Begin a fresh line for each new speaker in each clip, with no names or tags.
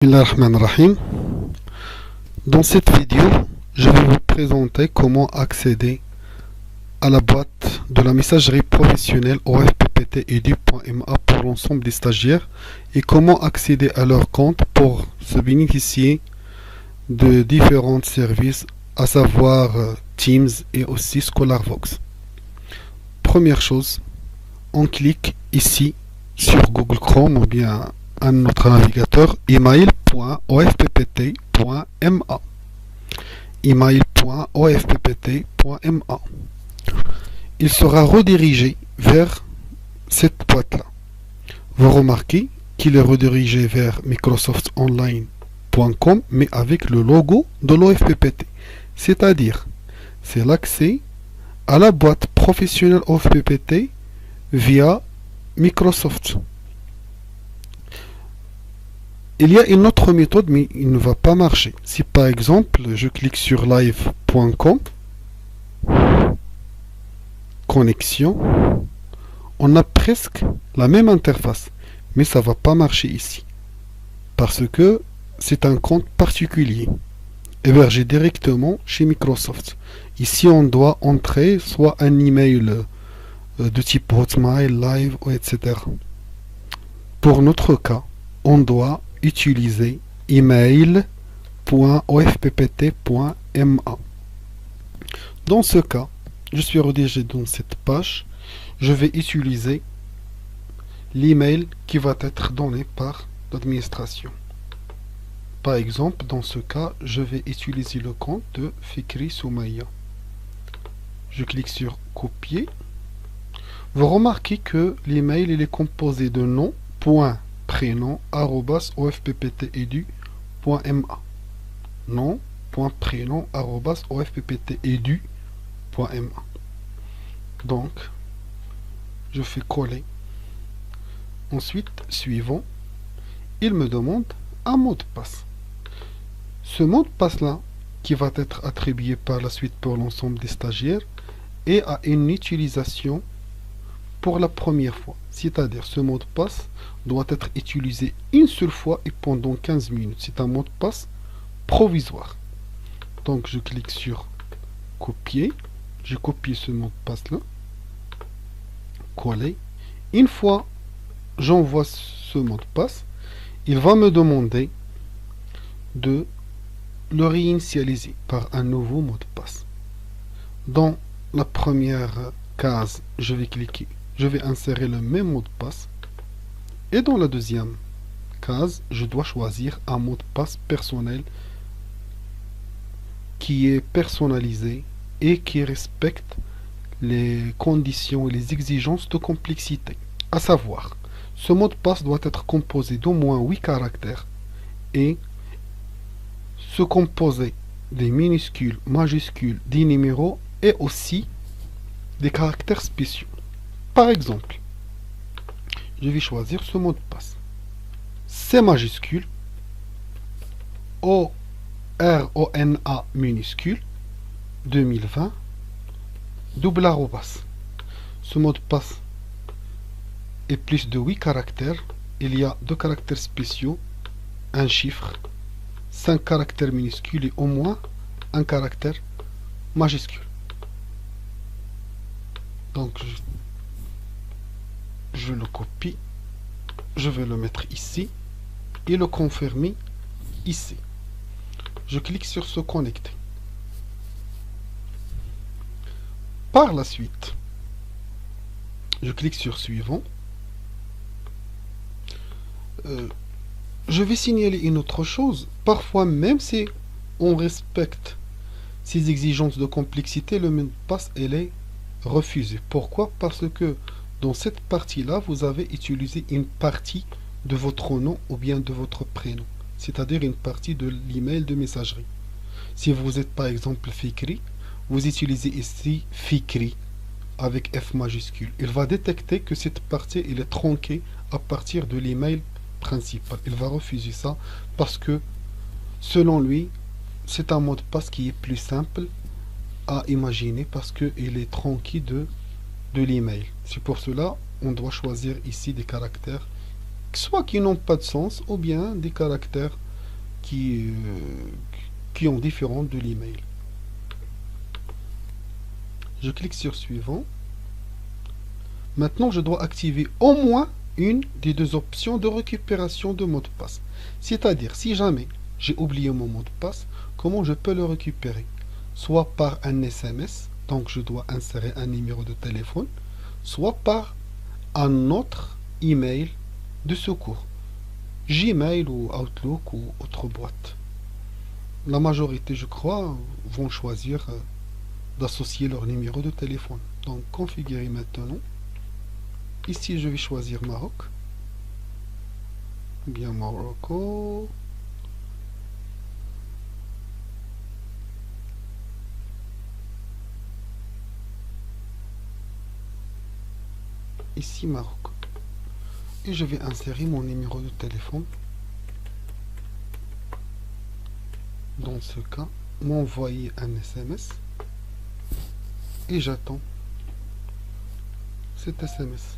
Bismillahirrahmanirrahim. Dans cette vidéo, je vais vous présenter comment accéder à la boîte de la messagerie professionnelle ofppt-edu.ma pour l'ensemble des stagiaires et comment accéder à leur compte pour se bénéficier de différents services, à savoir Teams et aussi ScholarVox. Première chose, on clique ici sur Google Chrome ou bien un autre navigateur, email.ofppt.ma email.ofppt.ma. Il sera redirigé vers cette boîte-là. Vous remarquez qu'il est redirigé vers microsoftonline.com mais avec le logo de l'OFPPT. C'est-à-dire, c'est l'accès à la boîte professionnelle OFPPT via Microsoft. Il y a une autre méthode, mais il ne va pas marcher. Si par exemple, je clique sur live.com, connexion, on a presque la même interface, mais ça ne va pas marcher ici. Parce que c'est un compte particulier, hébergé directement chez Microsoft. Ici, on doit entrer soit un email de type Hotmail, Live, etc. Pour notre cas, on doit utiliser email.ofppt.ma. Dans ce cas, je suis redirigé dans cette page. Je vais utiliser l'email qui va être donné par l'administration. Par exemple, dans ce cas, je vais utiliser le compte de Fikri Soumaya. Je clique sur copier. Vous remarquez que l'email est composé de nom, prénom @ofppt-edu.ma. nom prénom @ofppt-edu.ma. Donc je fais coller. Ensuite, suivant, il me demande un mot de passe. Ce mot de passe là qui va être attribué par la suite pour l'ensemble des stagiaires et à une utilisation pour la première fois. C'est-à-dire, ce mot de passe doit être utilisé une seule fois et pendant 15 minutes. C'est un mot de passe provisoire. Donc, je clique sur copier. Je copie ce mot de passe là. Coller. Une fois j'envoie ce mot de passe, il va me demander de le réinitialiser par un nouveau mot de passe. Dans la première case, je vais cliquer. Je vais insérer le même mot de passe. Et dans la deuxième case, je dois choisir un mot de passe personnel qui est personnalisé et qui respecte les conditions et les exigences de complexité. À savoir, ce mot de passe doit être composé d'au moins 8 caractères et se composer des minuscules, majuscules, des numéros et aussi des caractères spéciaux. Par exemple, je vais choisir ce mot de passe. C majuscule, O-R-O-N-A minuscule, 2020, double arrobas. Ce mot de passe est plus de 8 caractères. Il y a 2 caractères spéciaux, un chiffre, 5 caractères minuscules et au moins un caractère majuscule. Donc, je le copie, je vais le mettre ici et le confirmer ici. Je clique sur se connecter. Par la suite, je clique sur suivant. Je vais signaler une autre chose. Parfois, même si on respecte ces exigences de complexité, le mot de passe elle est refusé. Pourquoi? Parce que dans cette partie-là, vous avez utilisé une partie de votre nom ou bien de votre prénom, c'est-à-dire une partie de l'email de messagerie. Si vous êtes par exemple Fikri, vous utilisez ici Fikri avec F majuscule. Il va détecter que cette partie elle est tronquée à partir de l'email principal. Il va refuser ça parce que selon lui, c'est un mot de passe qui est plus simple à imaginer parce qu'il est tronqué de l'email. C'est pour cela on doit choisir ici des caractères soit qui n'ont pas de sens ou bien des caractères qui, qui sont différents de l'email. Je clique sur suivant. Maintenant, je dois activer au moins une des deux options de récupération de mot de passe. C'est-à-dire, si jamais j'ai oublié mon mot de passe, comment je peux le récupérer? Soit par un SMS, donc je dois insérer un numéro de téléphone, soit par un autre email de secours, Gmail ou Outlook ou autre boîte. La majorité, je crois, vont choisir d'associer leur numéro de téléphone. Donc, configurer maintenant. Ici, je vais choisir Maroc. Bien Morocco. Ici, Maroc. Et je vais insérer mon numéro de téléphone. Dans ce cas, m'envoyer un SMS. Et j'attends cet SMS.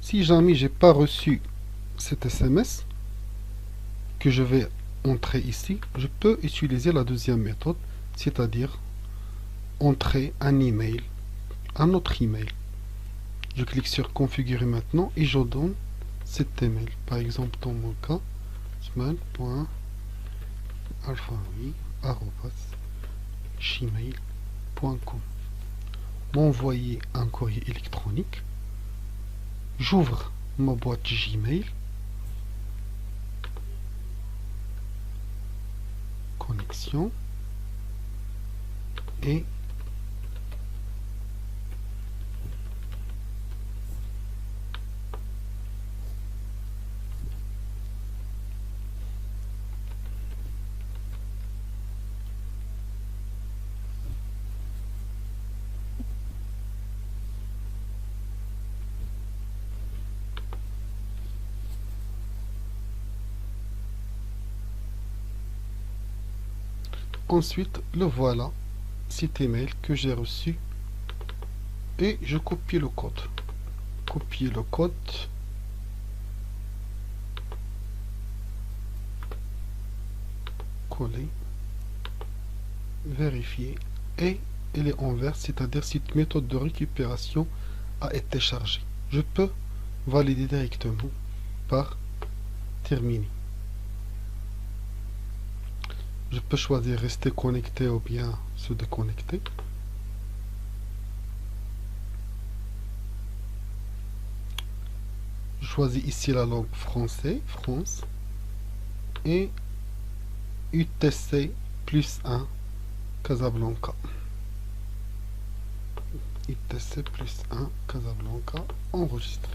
Si jamais j'ai pas reçu cet SMS que je vais entrer ici, je peux utiliser la deuxième méthode, c'est-à-dire entrer un email, un autre email. Je clique sur configurer maintenant et je donne cet email. Par exemple, dans mon cas, sman.alfaoui@gmail.com. M'envoyer un courrier électronique. J'ouvre ma boîte Gmail. Connexion. Et ensuite, le voilà, cet email que j'ai reçu. Et je copie le code. Copier le code. Coller. Vérifier. Et elle est en vert, c'est-à-dire cette méthode de récupération a été chargée. Je peux valider directement par terminer. Je peux choisir rester connecté ou bien se déconnecter. Je choisis ici la langue français, France, et UTC +1 Casablanca. UTC +1 Casablanca, enregistré.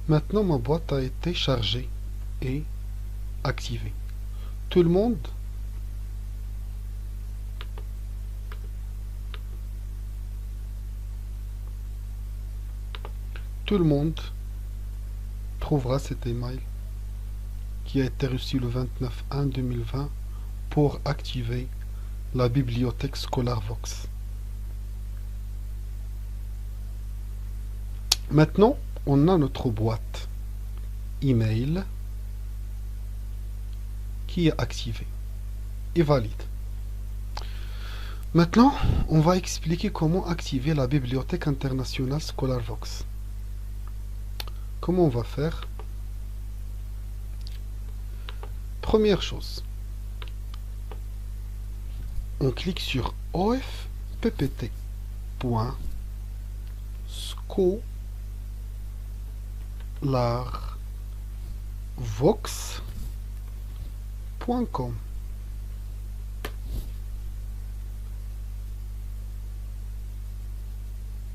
Maintenant, ma boîte a été chargée et activée. Tout le monde trouvera cet email qui a été reçu le 29/1/2020 pour activer la bibliothèque ScholarVox. Maintenant, on a notre boîte email qui est activée et valide. Maintenant, on va expliquer comment activer la bibliothèque internationale ScholarVox. Comment on va faire? Première chose, on clique sur ofppt.scholarvox.com.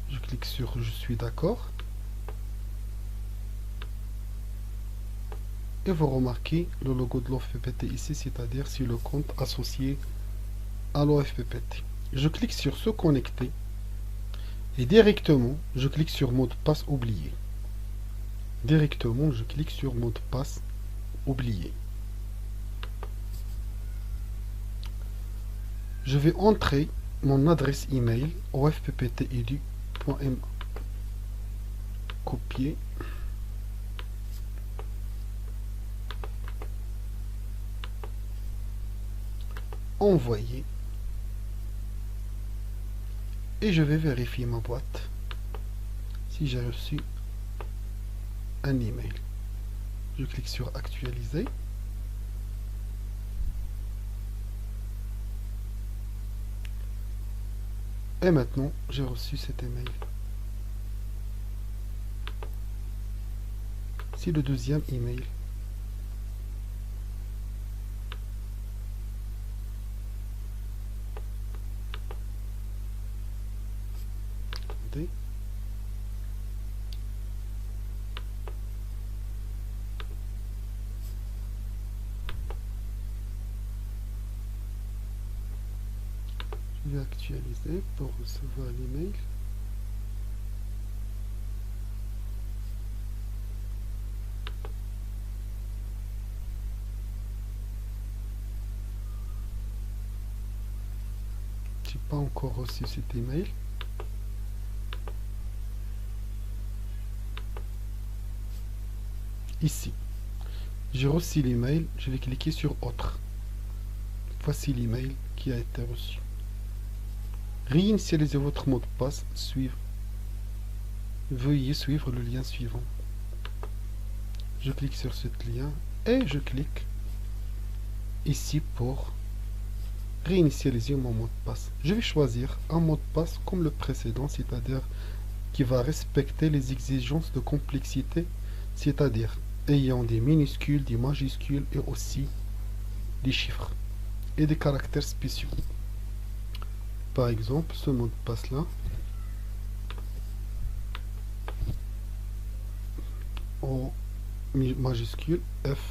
Je clique sur je suis d'accord. Et vous remarquez le logo de l'OFPPT ici, c'est-à-dire c'est le compte associé à l'OFPPT. Je clique sur se connecter et directement je clique sur mot de passe oublié. Directement, je clique sur mot de passe oublié. Je vais entrer mon adresse email ofppt.edu.ma. Copier. Envoyer. Et je vais vérifier ma boîte si j'ai reçu un email. Je clique sur actualiser. Et maintenant, j'ai reçu cet email. C'est le deuxième email. Attendez. Je vais actualiser pour recevoir l'email. J'ai pas encore reçu cet email. Ici, j'ai reçu l'email. Je vais cliquer sur autre. Voici l'email qui a été reçu. Réinitialisez votre mot de passe. Veuillez suivre le lien suivant. Je clique sur ce lien et je clique ici pour réinitialiser mon mot de passe. Je vais choisir un mot de passe comme le précédent, c'est-à-dire qui va respecter les exigences de complexité, c'est-à-dire ayant des minuscules, des majuscules et aussi des chiffres et des caractères spéciaux. Par exemple, ce mot de passe là, en majuscule F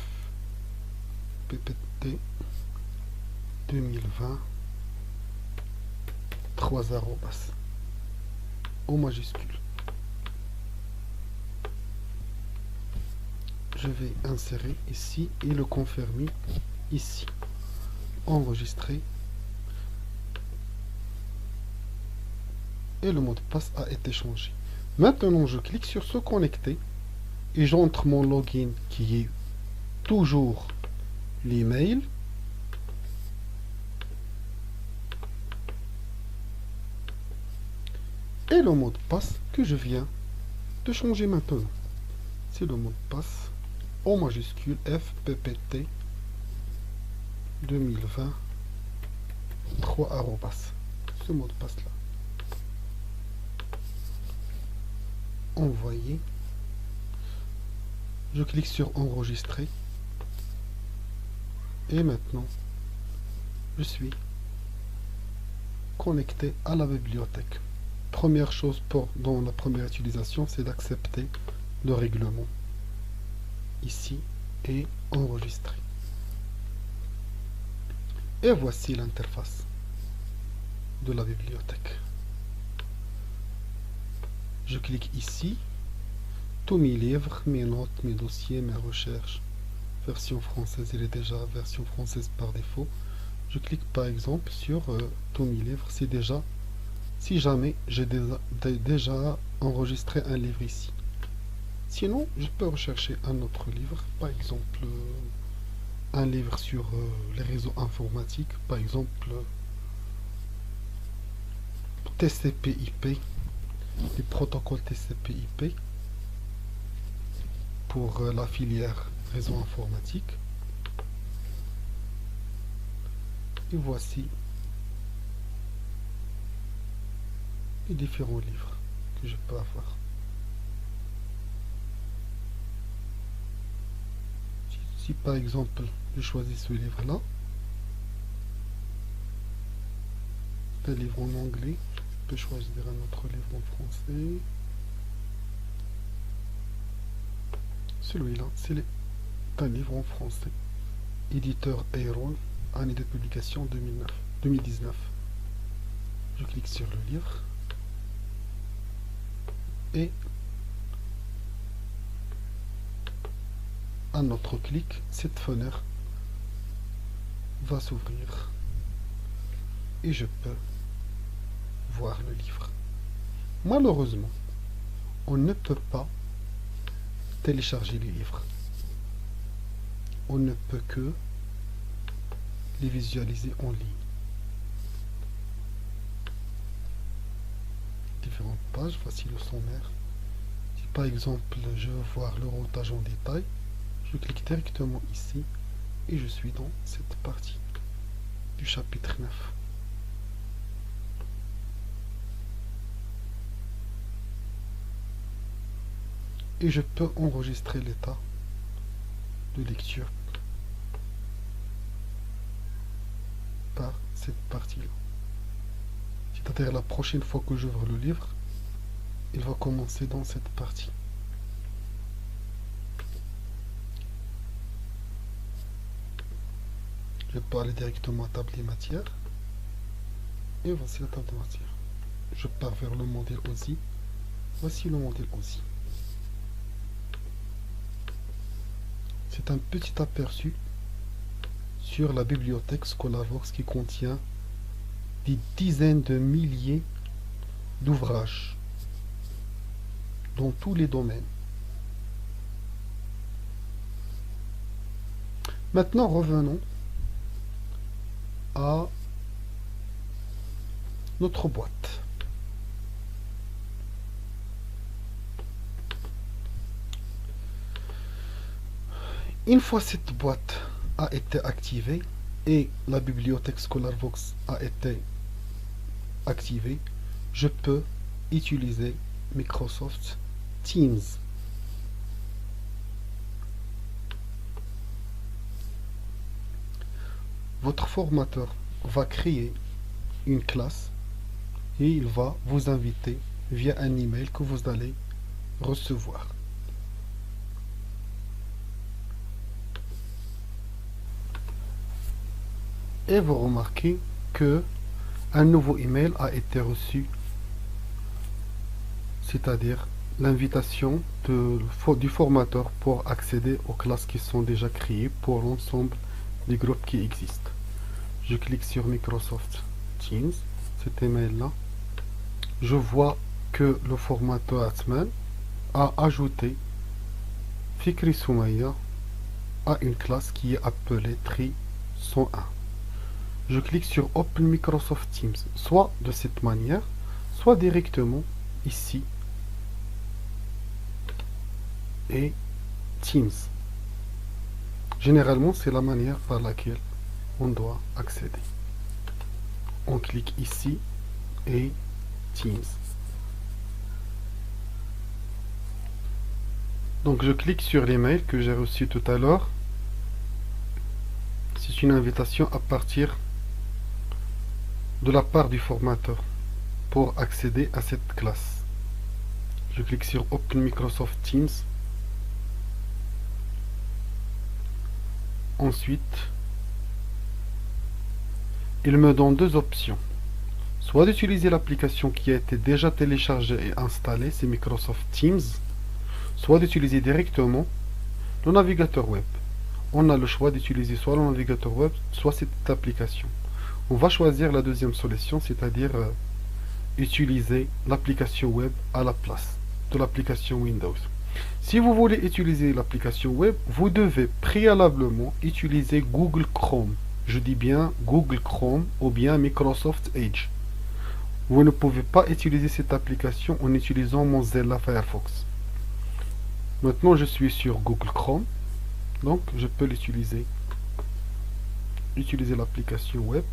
PPT 2020 3 arrobas au majuscule. Je vais insérer ici et le confirmer ici. Enregistrer. Et le mot de passe a été changé. Maintenant, je clique sur se connecter et j'entre mon login qui est toujours l'email. Et le mot de passe que je viens de changer maintenant. C'est le mot de passe en majuscule FPPT 2020 3 arrobas. Ce mot de passe là. Envoyer. Je clique sur enregistrer. Et maintenant, je suis connecté à la bibliothèque. Première chose dans la première utilisation, c'est d'accepter le règlement. Ici, et enregistrer. Et voici l'interface de la bibliothèque. Je clique ici. Tous mes livres, mes notes, mes dossiers, mes recherches. Version française, il est déjà version française par défaut. Je clique par exemple sur tous mes livres. C'est déjà, si jamais j'ai déjà enregistré un livre ici. Sinon, je peux rechercher un autre livre, par exemple un livre sur les réseaux informatiques, par exemple TCP/IP, les protocoles TCP/IP pour la filière réseau informatique. Et voici les différents livres que je peux avoir. Si par exemple je choisis ce livre là, un livre en anglais, je peux choisir un autre livre en français. Celui-là, c'est un livre en français. Éditeur Ayron, année de publication 2019. Je clique sur le livre et un autre clic, cette fenêtre va s'ouvrir et je peux voir le livre. Malheureusement, on ne peut pas télécharger les livres. On ne peut que les visualiser en ligne. Différentes pages, voici le sommaire. Si par exemple je veux voir le routage en détail, je clique directement ici et je suis dans cette partie du chapitre 9. Et je peux enregistrer l'état de lecture par cette partie-là. C'est-à-dire la prochaine fois que j'ouvre le livre, il va commencer dans cette partie. Je peux aller directement à table des matières. Et voici la table des matières. Je pars vers le modèle OSI. Voici le modèle OSI. C'est un petit aperçu sur la bibliothèque Scholarvox qui contient des dizaines de milliers d'ouvrages dans tous les domaines. Maintenant, revenons à notre boîte. Une fois cette boîte a été activée et la bibliothèque Scholarvox a été activée, je peux utiliser Microsoft Teams. Votre formateur va créer une classe et il va vous inviter via un email que vous allez recevoir. Et vous remarquez que un nouveau email a été reçu, c'est-à-dire l'invitation du formateur pour accéder aux classes qui sont déjà créées pour l'ensemble des groupes qui existent. Je clique sur Microsoft Teams, cet email-là. Je vois que le formateur Atman a ajouté Fikri Soumaya à une classe qui est appelée Tri 101. Je clique sur Open Microsoft Teams, soit de cette manière, soit directement ici et Teams. Généralement, c'est la manière par laquelle on doit accéder. On clique ici et Teams. Donc je clique sur l'email que j'ai reçu tout à l'heure. C'est une invitation à partir de la part du formateur pour accéder à cette classe. Je clique sur Open Microsoft Teams. Ensuite, il me donne deux options. Soit d'utiliser l'application qui a été déjà téléchargée et installée, c'est Microsoft Teams, soit d'utiliser directement le navigateur web. On a le choix d'utiliser soit le navigateur web, soit cette application. On va choisir la deuxième solution, c'est-à-dire utiliser l'application web à la place de l'application Windows. Si vous voulez utiliser l'application web, vous devez préalablement utiliser Google Chrome. Je dis bien Google Chrome ou bien Microsoft Edge. Vous ne pouvez pas utiliser cette application en utilisant Mozilla Firefox. Maintenant, je suis sur Google Chrome, donc je peux l'utiliser. Utiliser l'application web.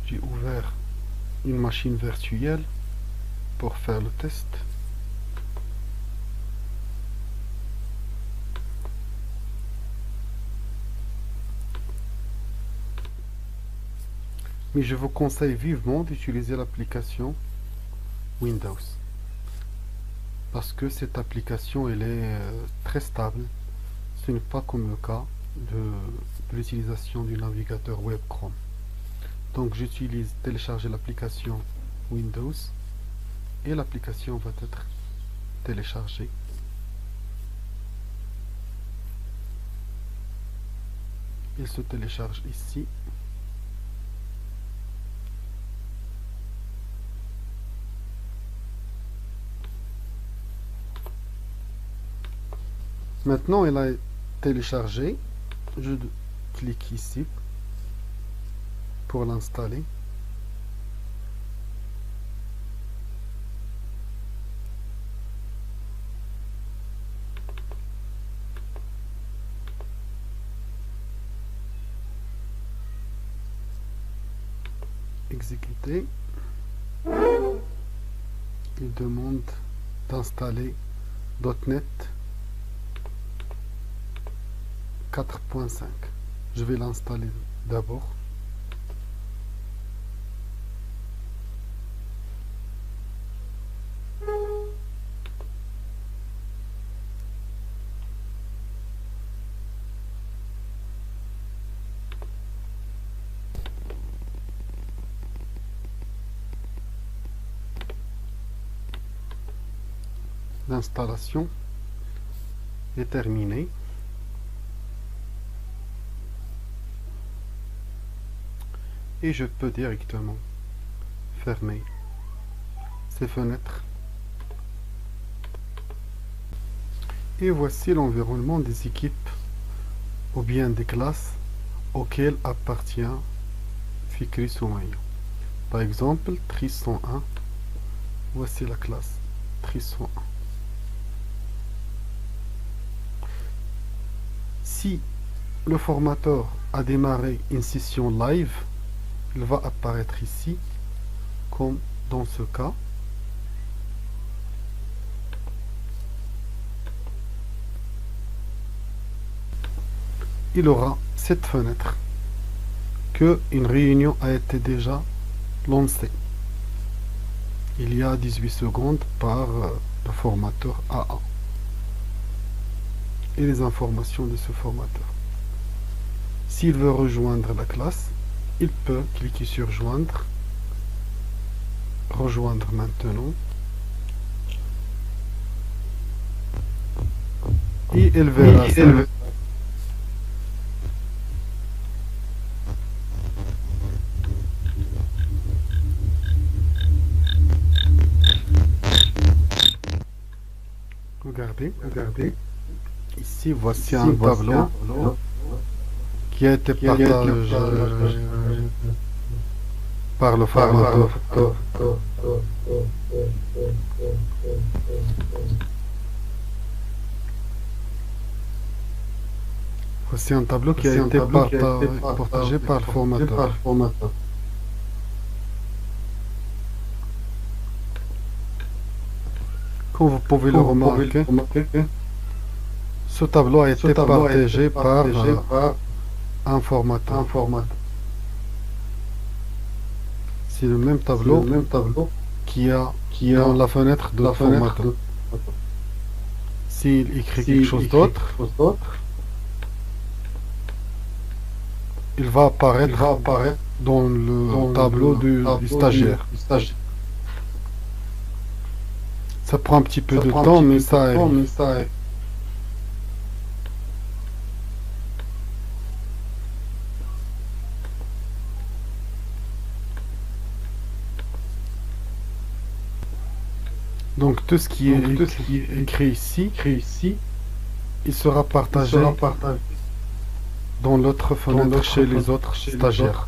J'ai ouvert une machine virtuelle pour faire le test. Mais je vous conseille vivement d'utiliser l'application Windows. Parce que cette application, elle est très stable. Ce n'est pas comme le cas de l'utilisation du navigateur web Chrome. Donc j'utilise télécharger l'application Windows et l'application va être téléchargée. Il se télécharge ici. Maintenant, elle a téléchargé. Je clique ici pour l'installer. Exécuter. Il demande d'installer .NET 4.5. Je vais l'installer d'abord. L'installation est terminée. Et je peux directement fermer ces fenêtres. Et voici l'environnement des équipes ou bien des classes auxquelles appartient Fikri Soumaïa. Par exemple, TRIS 101. Voici la classe TRIS 101. Si le formateur a démarré une session live, il va apparaître ici, comme dans ce cas. Il aura cette fenêtre que une réunion a été déjà lancée. Il y a 18 secondes par le formateur AA. Et les informations de ce formateur. S'il veut rejoindre la classe, il peut cliquer sur joindre, rejoindre maintenant, et il verra ça. Regardez. Ici, voici un tableau qui a été partagé par le formateur. Voici un tableau qui a été partagé par le formateur. Comme vous pouvez le remarquer, ce tableau a été partagé par un formateur. C'est le même tableau qui a dans la fenêtre de la formateur. S'il écrit quelque chose d'autre, il va apparaître dans le tableau du stagiaire. Ça prend un petit peu de temps, mais ça arrive. Donc tout ce qui est écrit ici, il sera partagé dans l'autre fenêtre chez les autres stagiaires.